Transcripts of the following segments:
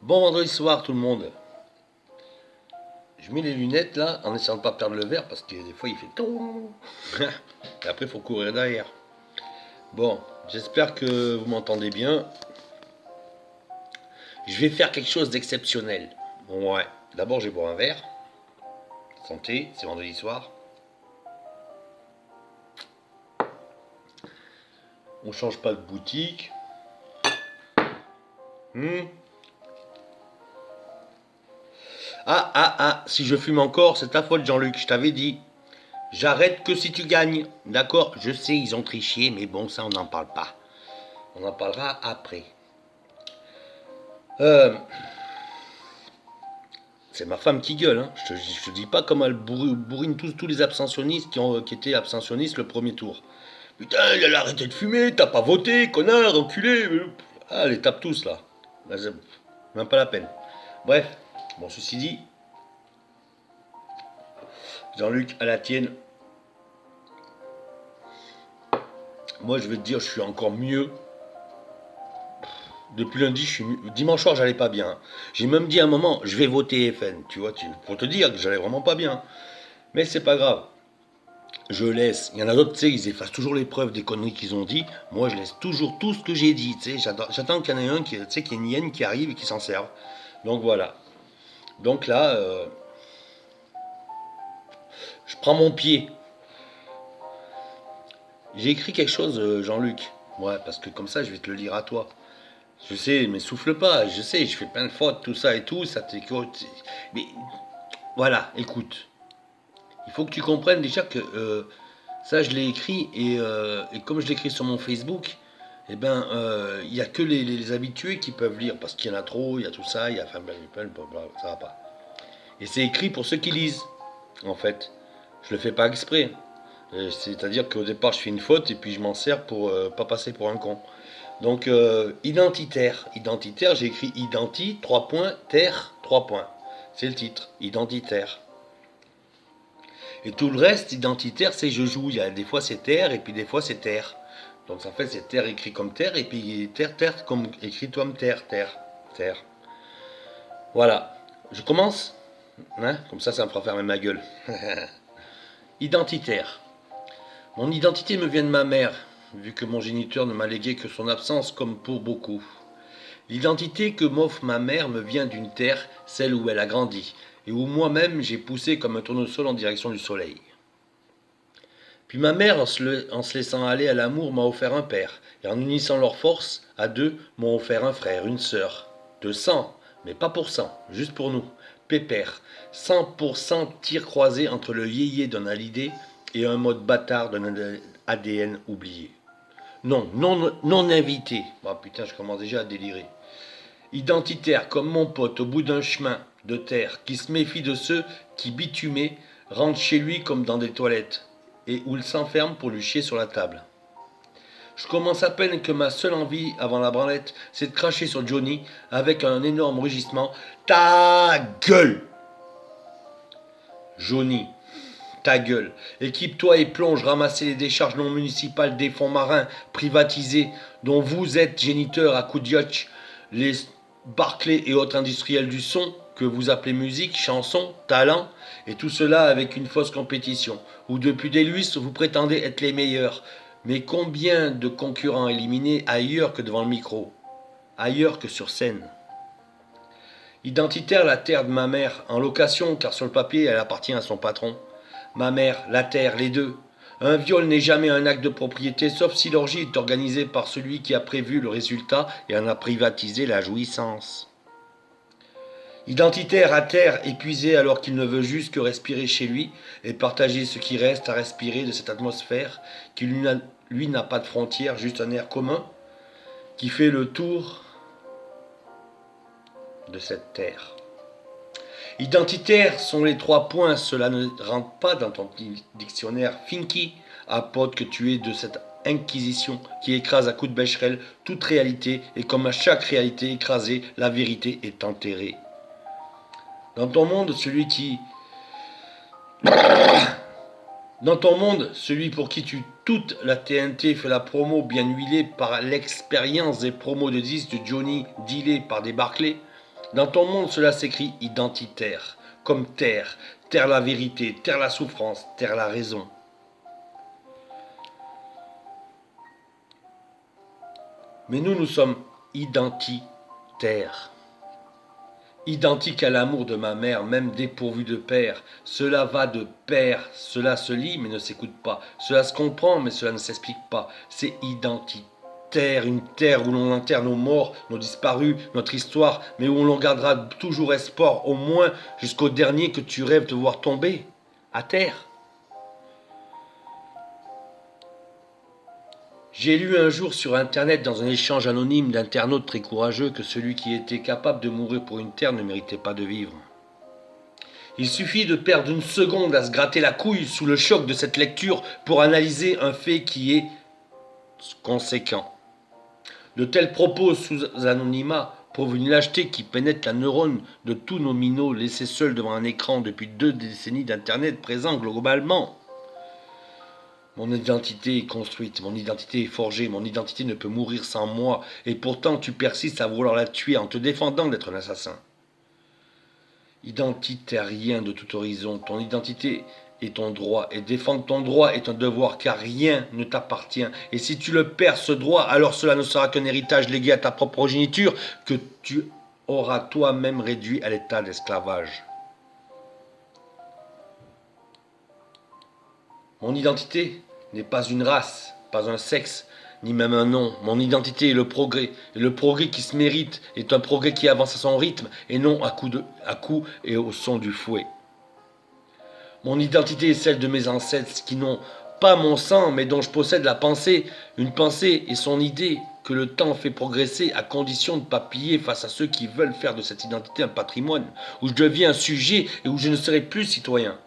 Bon vendredi soir tout le monde. Je mets les lunettes là en essayant de pas perdre le verre parce que des fois il fait tout. Et après il faut courir derrière. Bon, j'espère que vous m'entendez bien. Je vais faire quelque chose d'exceptionnel. Ouais. D'abord je vais boire un verre. Santé, c'est vendredi soir. On change pas de boutique. Hmm. Si je fume encore, c'est ta faute Jean-Luc, je t'avais dit. J'arrête que si tu gagnes. D'accord, je sais, ils ont triché, mais bon, ça on n'en parle pas. On en parlera après. Euh, c'est ma femme qui gueule. Hein. Je te dis pas comment elle bourrine tous les abstentionnistes qui étaient abstentionnistes le premier tour. Putain, il a arrêté de fumer, t'as pas voté, connard, enculé. Ah, les tape tous là. Là, même pas la peine. Bref, bon, ceci dit, Jean-Luc, à la tienne. Moi, je vais te dire, je suis encore mieux. Depuis lundi, je suis mieux. Dimanche soir, j'allais pas bien. J'ai même dit à un moment, je vais voter FN. Tu vois, pour te dire que j'allais vraiment pas bien. Mais c'est pas grave. Je laisse. Il y en a d'autres, tu sais, ils effacent toujours les preuves des conneries qu'ils ont dit. Moi, je laisse toujours tout ce que j'ai dit. Tu sais, j'attends qu'il y en ait un qui, tu sais, qui est une hyène qui arrive et qui s'en serve. Donc voilà. Donc là, je prends mon pied. J'ai écrit quelque chose, Jean-Luc. Ouais, parce que comme ça, je vais te le lire à toi. Je sais, mais souffle pas. Je sais, je fais plein de fautes, tout ça et tout. Ça t'écoute. Mais voilà, écoute. Il faut que tu comprennes déjà que ça, je l'ai écrit et comme je l'ai écrit sur mon Facebook, eh ben, il n'y a que les habitués qui peuvent lire parce qu'il y en a trop, il y a tout ça, il y a enfin, ça va pas. Et c'est écrit pour ceux qui lisent, en fait. Je le fais pas exprès. C'est-à-dire qu'au départ, je fais une faute et puis je m'en sers pour pas passer pour un con. Donc, identitaire. Identitaire, j'ai écrit identi, 3 points, terre, 3 points. C'est le titre, identitaire. Et tout le reste, identitaire, c'est je joue. Il y a des fois c'est terre et puis des fois c'est terre. Donc en fait c'est terre écrit comme terre et puis terre, terre comme écrit comme terre, terre, terre. Voilà. Je commence hein. Comme ça me fera fermer ma gueule. Identitaire. Mon identité me vient de ma mère, vu que mon géniteur ne m'a légué que son absence comme pour beaucoup. L'identité que m'offre ma mère me vient d'une terre, celle où elle a grandi, et où moi-même j'ai poussé comme un tournesol en direction du soleil. Puis ma mère, en se laissant aller à l'amour, m'a offert un père, et en unissant leurs forces, à deux, m'ont offert un frère, une sœur. De sang, mais pas pour sang, juste pour nous. Pépère, 100% tir croisé entre le yéyé d'un alidé et un mode bâtard d'un ADN oublié. Non, non invité. Oh putain, je commence déjà à délirer. Identitaire comme mon pote au bout d'un chemin de terre qui se méfie de ceux qui, bitumés, rentrent chez lui comme dans des toilettes et où il s'enferme pour lui chier sur la table. Je commence à peine que ma seule envie avant la branlette, c'est de cracher sur Johnny avec un énorme rugissement. Ta gueule Johnny, ta gueule. Équipe-toi et plonge ramasser les décharges non municipales des fonds marins privatisés dont vous êtes géniteur à coups de yotch, les Barclay et autres industriels du son que vous appelez musique, chanson, talent, et tout cela avec une fausse compétition, où depuis des lustres vous prétendez être les meilleurs. Mais combien de concurrents éliminés ailleurs que devant le micro, ailleurs que sur scène. Identitaire la terre de ma mère, en location car sur le papier elle appartient à son patron. Ma mère, la terre, les deux. Un viol n'est jamais un acte de propriété, sauf si l'orgie est organisée par celui qui a prévu le résultat et en a privatisé la jouissance. Identitaire à terre, épuisé alors qu'il ne veut juste que respirer chez lui et partager ce qui reste à respirer de cette atmosphère qui lui n'a pas de frontières, juste un air commun qui fait le tour de cette terre. Identitaires sont les 3 points, cela ne rentre pas dans ton dictionnaire Finky, apôtre que tu es de cette inquisition qui écrase à coups de bécherel toute réalité et comme à chaque réalité écrasée, la vérité est enterrée. Dans ton monde, Dans ton monde, celui pour qui toute la TNT fait la promo bien huilée par l'expérience des promos de disques de Johnny dealés par des Barclay, Dans ton monde, cela s'écrit identitaire, comme terre, terre la vérité, terre la souffrance, terre la raison. Mais nous sommes identitaires. Identique à l'amour de ma mère, même dépourvu de père. Cela va de pair, cela se lit mais ne s'écoute pas. Cela se comprend mais cela ne s'explique pas. C'est identitaire, une terre où l'on enterre nos morts, nos disparus, notre histoire, mais où l'on gardera toujours espoir, au moins jusqu'au dernier que tu rêves de voir tomber, à terre. J'ai lu un jour sur internet dans un échange anonyme d'internautes très courageux que celui qui était capable de mourir pour une terre ne méritait pas de vivre. Il suffit de perdre une seconde à se gratter la couille sous le choc de cette lecture pour analyser un fait qui est conséquent. De tels propos sous anonymat prouvent une lâcheté qui pénètre la neurone de tous nos minots laissés seuls devant un écran depuis 2 décennies d'internet présent globalement. Mon identité est construite, mon identité est forgée, mon identité ne peut mourir sans moi, et pourtant tu persistes à vouloir la tuer en te défendant d'être un assassin. Identitaire de tout horizon, ton identité est ton droit, et défendre ton droit est un devoir, car rien ne t'appartient, et si tu le perds ce droit, alors cela ne sera qu'un héritage légué à ta propre progéniture, que tu auras toi-même réduit à l'état d'esclavage. Mon identité n'est pas une race, pas un sexe, ni même un nom. Mon identité est le progrès. Et le progrès qui se mérite est un progrès qui avance à son rythme et non à coup et au son du fouet. Mon identité est celle de mes ancêtres qui n'ont pas mon sang, mais dont je possède la pensée. Une pensée et son idée que le temps fait progresser à condition de ne pas piller face à ceux qui veulent faire de cette identité un patrimoine, où je deviens un sujet et où je ne serai plus citoyen.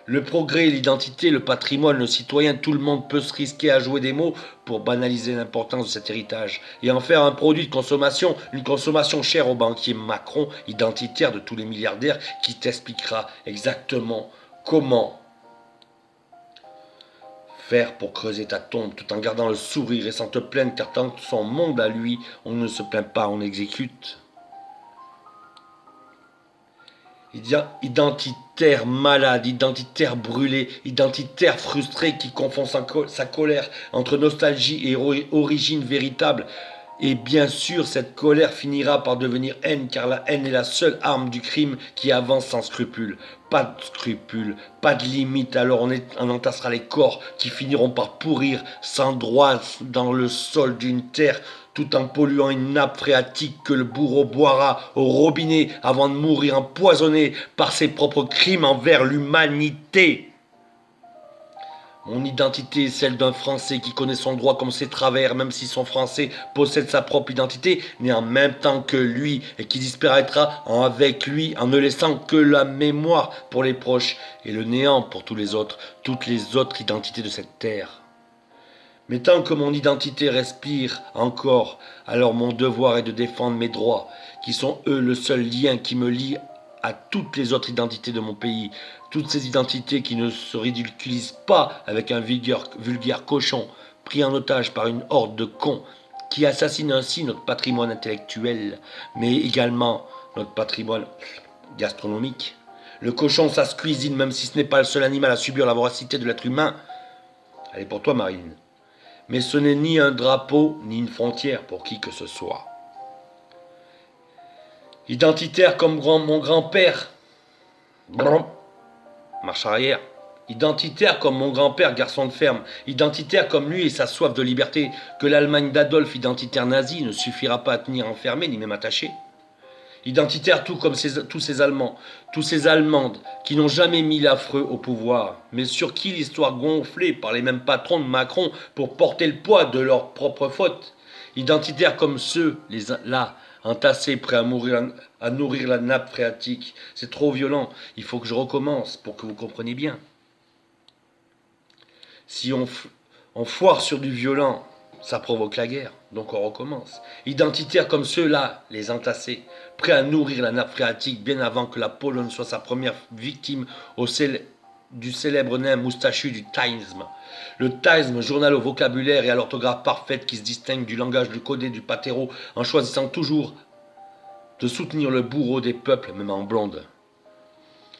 Le progrès, l'identité, le patrimoine, le citoyen, tout le monde peut se risquer à jouer des mots pour banaliser l'importance de cet héritage et en faire un produit de consommation, une consommation chère au banquier Macron, identitaire de tous les milliardaires, qui t'expliquera exactement comment faire pour creuser ta tombe tout en gardant le sourire et sans te plaindre car tant que son monde à lui, on ne se plaint pas, on exécute. Identitaire malade, identitaire brûlé, identitaire frustré qui confond sa colère entre nostalgie et origine véritable. Et bien sûr, cette colère finira par devenir haine, car la haine est la seule arme du crime qui avance sans scrupule. Pas de scrupule, pas de limite, alors on entassera les corps qui finiront par pourrir sans droit dans le sol d'une terre, tout en polluant une nappe phréatique que le bourreau boira au robinet avant de mourir empoisonné par ses propres crimes envers l'humanité. Mon identité est celle d'un Français qui connaît son droit comme ses travers, même si son Français possède sa propre identité, né en même temps que lui, et qui disparaîtra avec lui en ne laissant que la mémoire pour les proches et le néant pour tous les autres, toutes les autres identités de cette terre. Mais tant que mon identité respire encore, alors mon devoir est de défendre mes droits, qui sont eux le seul lien qui me lie à toutes les autres identités de mon pays, toutes ces identités qui ne se ridiculisent pas avec un vulgaire cochon, pris en otage par une horde de cons, qui assassinent ainsi notre patrimoine intellectuel, mais également notre patrimoine gastronomique. Le cochon, ça se cuisine, même si ce n'est pas le seul animal à subir la voracité de l'être humain. Elle est pour toi, Marine. Mais ce n'est ni un drapeau, ni une frontière pour qui que ce soit. Identitaire comme mon grand-père. Marche arrière. Identitaire comme mon grand-père, garçon de ferme. Identitaire comme lui et sa soif de liberté, que l'Allemagne d'Adolphe, identitaire nazi, ne suffira pas à tenir enfermé, ni même attaché. Identitaire tout comme tous ces Allemands, tous ces Allemandes qui n'ont jamais mis l'affreux au pouvoir, mais sur qui l'histoire gonflée par les mêmes patrons de Macron pour porter le poids de leurs propres fautes. Identitaires comme ceux, là, entassés, prêts à nourrir la nappe phréatique. C'est trop violent, il faut que je recommence pour que vous compreniez bien. Si on foire sur du violent, ça provoque la guerre, donc on recommence. Identitaires comme ceux-là, les entassés, prêts à nourrir la nappe phréatique bien avant que la Pologne soit sa première victime du célèbre nain moustachu du Times. Le Times, journal au vocabulaire et à l'orthographe parfaite qui se distingue du langage codé du Patero en choisissant toujours de soutenir le bourreau des peuples, même en blonde.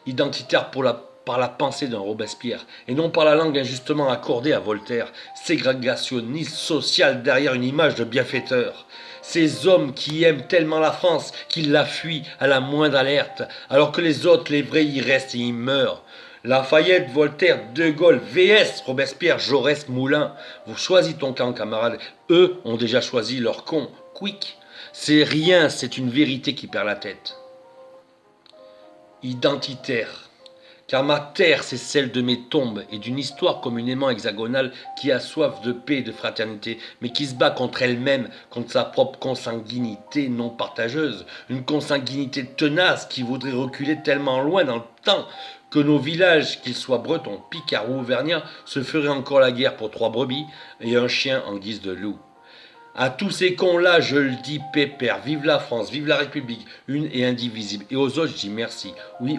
Identitaire par la pensée d'un Robespierre, et non par la langue injustement accordée à Voltaire, ségrégationniste social derrière une image de bienfaiteur. Ces hommes qui aiment tellement la France qu'ils la fuient à la moindre alerte, alors que les autres, les vrais, y restent et y meurent. Lafayette, Voltaire, De Gaulle, VS, Robespierre, Jaurès, Moulin. Vous choisis ton camp, camarade. Eux ont déjà choisi leur con. Quick. C'est rien, c'est une vérité qui perd la tête. Identitaire. Car ma terre, c'est celle de mes tombes et d'une histoire communément hexagonale qui a soif de paix et de fraternité, mais qui se bat contre elle-même, contre sa propre consanguinité non partageuse, une consanguinité tenace qui voudrait reculer tellement loin dans le temps que nos villages, qu'ils soient bretons, picards ou auvergnats, se feraient encore la guerre pour 3 brebis et un chien en guise de loup. À tous ces cons-là, je le dis pépère, vive la France, vive la République, une et indivisible. Et aux autres, je dis merci. Oui,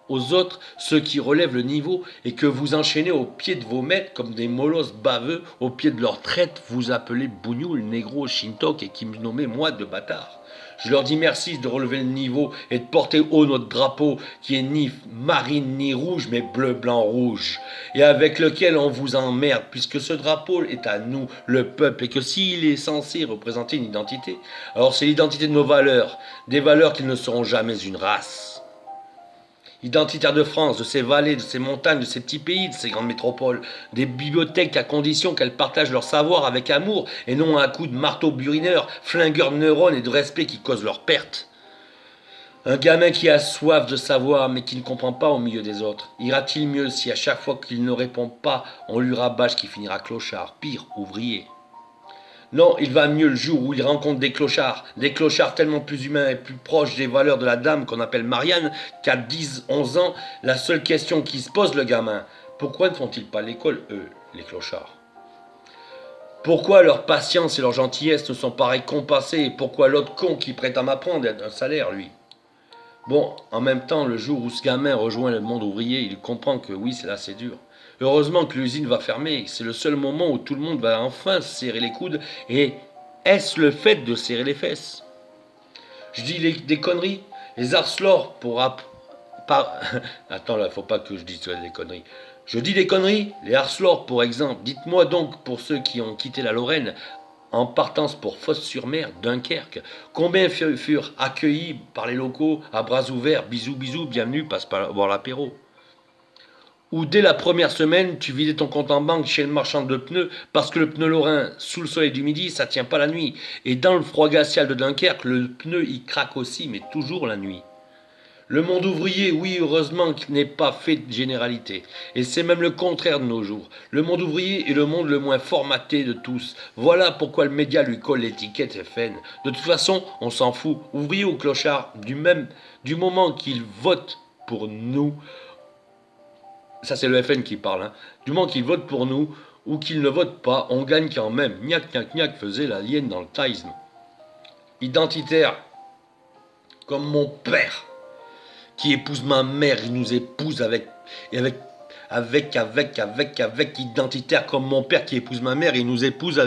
aux autres, ceux qui relèvent le niveau et que vous enchaînez au pied de vos maîtres comme des molosses baveux au pied de leur traite, vous appelez bougnoul, négro, shintok et qui me nommez moi de bâtard. Je leur dis merci de relever le niveau et de porter haut notre drapeau qui est ni marine ni rouge mais bleu, blanc, rouge et avec lequel on vous emmerde puisque ce drapeau est à nous, le peuple, et que s'il est censé représenter une identité, alors c'est l'identité de nos valeurs, des valeurs qui ne seront jamais une race. Identitaire de France, de ses vallées, de ses montagnes, de ses petits pays, de ses grandes métropoles, des bibliothèques à condition qu'elles partagent leur savoir avec amour et non à un coup de marteau burineur, flingueur de neurones et de respect qui causent leur perte. Un gamin qui a soif de savoir mais qui ne comprend pas au milieu des autres, ira-t-il mieux si à chaque fois qu'il ne répond pas, on lui rabâche qu'il finira clochard, pire, ouvrier? Non, il va mieux le jour où il rencontre des clochards tellement plus humains et plus proches des valeurs de la dame qu'on appelle Marianne, qu'à 10-11 ans, la seule question qui se pose le gamin, pourquoi ne font-ils pas l'école, eux, les clochards? Pourquoi leur patience et leur gentillesse ne sont pas récompensées et pourquoi l'autre con qui prête à m'apprendre a un salaire, lui? Bon, en même temps, le jour où ce gamin rejoint le monde ouvrier, il comprend que oui, c'est dur. Heureusement que l'usine va fermer, c'est le seul moment où tout le monde va enfin se serrer les coudes, et est-ce le fait de serrer les fesses? Je dis des conneries. Les arcelors Attends, là, faut pas que je dise des conneries. Je dis des conneries. Les harcelors, pour exemple. Dites-moi donc, pour ceux qui ont quitté la Lorraine, en partance pour Fos-sur-Mer, Dunkerque, combien furent accueillis par les locaux à bras ouverts, bisous, bisous, bienvenue, passe par boire l'apéro? Ou dès la première semaine, tu vidais ton compte en banque chez le marchand de pneus parce que le pneu lorrain, sous le soleil du midi, ça tient pas la nuit. Et dans le froid glacial de Dunkerque, le pneu il craque aussi, mais toujours la nuit. Le monde ouvrier, oui, heureusement qu'il n'est pas fait de généralité. Et c'est même le contraire de nos jours. Le monde ouvrier est le monde le moins formaté de tous. Voilà pourquoi le média lui colle l'étiquette FN. De toute façon, on s'en fout. Ouvrier ou clochard, du moment qu'il vote pour nous, ça c'est le FN qui parle, hein. Du moment qu'il vote pour nous ou qu'il ne vote pas, on gagne quand même. Gnac, gnac, gnac faisait la hyène dans le taïsme. Identitaire, comme mon père, qui épouse ma mère, il nous épouse avec identitaire comme mon père qui épouse ma mère, il nous épouse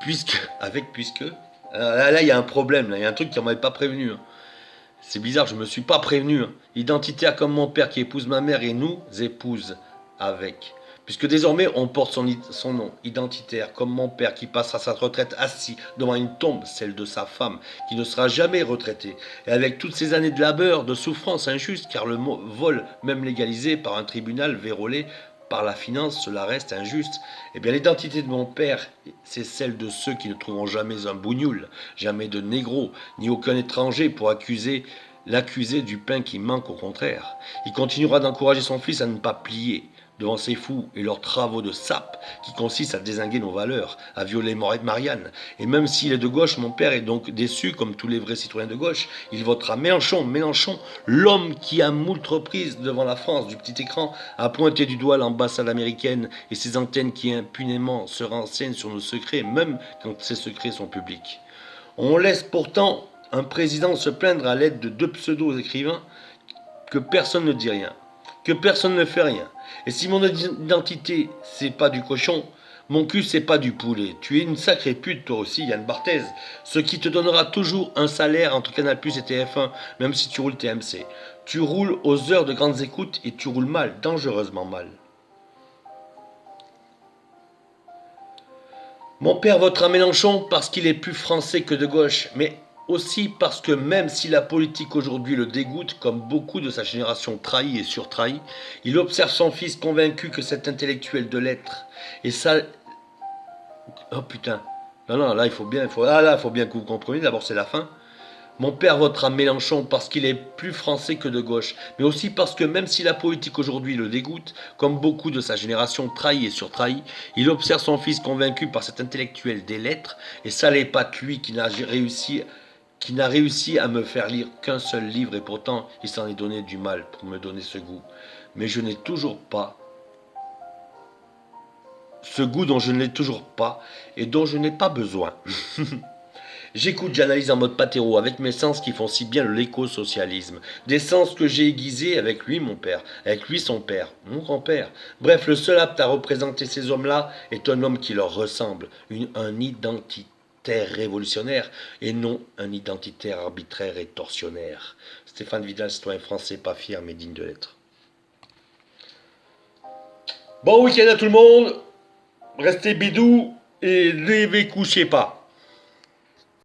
puisque, là il y a un problème, là, il y a un truc qui m'avait pas prévenu, hein. C'est bizarre, je me suis pas prévenu, hein. Identitaire comme mon père qui épouse ma mère et nous épouse avec. Puisque désormais on porte son nom, identitaire, comme mon père qui passera sa retraite assis devant une tombe, celle de sa femme, qui ne sera jamais retraitée, et avec toutes ces années de labeur, de souffrance injuste, car le vol, même légalisé par un tribunal vérolé par la finance, cela reste injuste. Eh bien l'identité de mon père, c'est celle de ceux qui ne trouveront jamais un bougnoul, jamais de négro, ni aucun étranger pour l'accuser du pain qui manque au contraire. Il continuera d'encourager son fils à ne pas plier devant ces fous et leurs travaux de sape qui consistent à dézinguer nos valeurs, à violer Marianne. Et même s'il est de gauche, mon père est donc déçu, comme tous les vrais citoyens de gauche, il votera Mélenchon, l'homme qui a moult reprises devant la France du petit écran a pointé du doigt l'ambassade américaine et ses antennes qui impunément se renseignent sur nos secrets, même quand ces secrets sont publics. On laisse pourtant un président se plaindre à l'aide de 2 pseudo-écrivains que personne ne dit rien, que personne ne fait rien. Et si mon identité, c'est pas du cochon, Mon cul, c'est pas du poulet. Tu es une sacrée pute, toi aussi, Yann Barthez. Ce qui te donnera toujours un salaire entre Canal+ et TF1, même si tu roules TMC. Tu roules aux heures de grandes écoutes et tu roules mal, dangereusement mal. Mon père votera Mélenchon parce qu'il est plus français que de gauche, mais aussi parce que même si la politique aujourd'hui le dégoûte, comme beaucoup de sa génération trahie et surtrahie, il observe son fils convaincu que cet intellectuel de lettres, et ça... Oh putain. Non, non, là, il faut bien que vous compreniez, d'abord c'est la fin. Mon père votera Mélenchon parce qu'il est plus français que de gauche, mais aussi parce que même si la politique aujourd'hui le dégoûte, comme beaucoup de sa génération trahie et surtrahie, il observe son fils convaincu par cet intellectuel des lettres, et ça n'est pas que lui qui n'a réussi à me faire lire qu'un seul livre, et pourtant il s'en est donné du mal pour me donner ce goût. Mais je n'ai toujours pas ce goût dont je n'ai toujours pas et dont je n'ai pas besoin. J'écoute, j'analyse en mode Patero, avec mes sens qui font si bien l'éco-socialisme. Des sens que j'ai aiguisés avec lui, mon père, avec lui, son père, mon grand-père. Bref, le seul apte à représenter ces hommes-là est un homme qui leur ressemble, un identitaire révolutionnaire, et non un identitaire arbitraire et tortionnaire. Stéphane Vidal, citoyen français, pas fier, mais digne de l'être. Bon week-end à tout le monde, restez bidous et ne les couchez pas.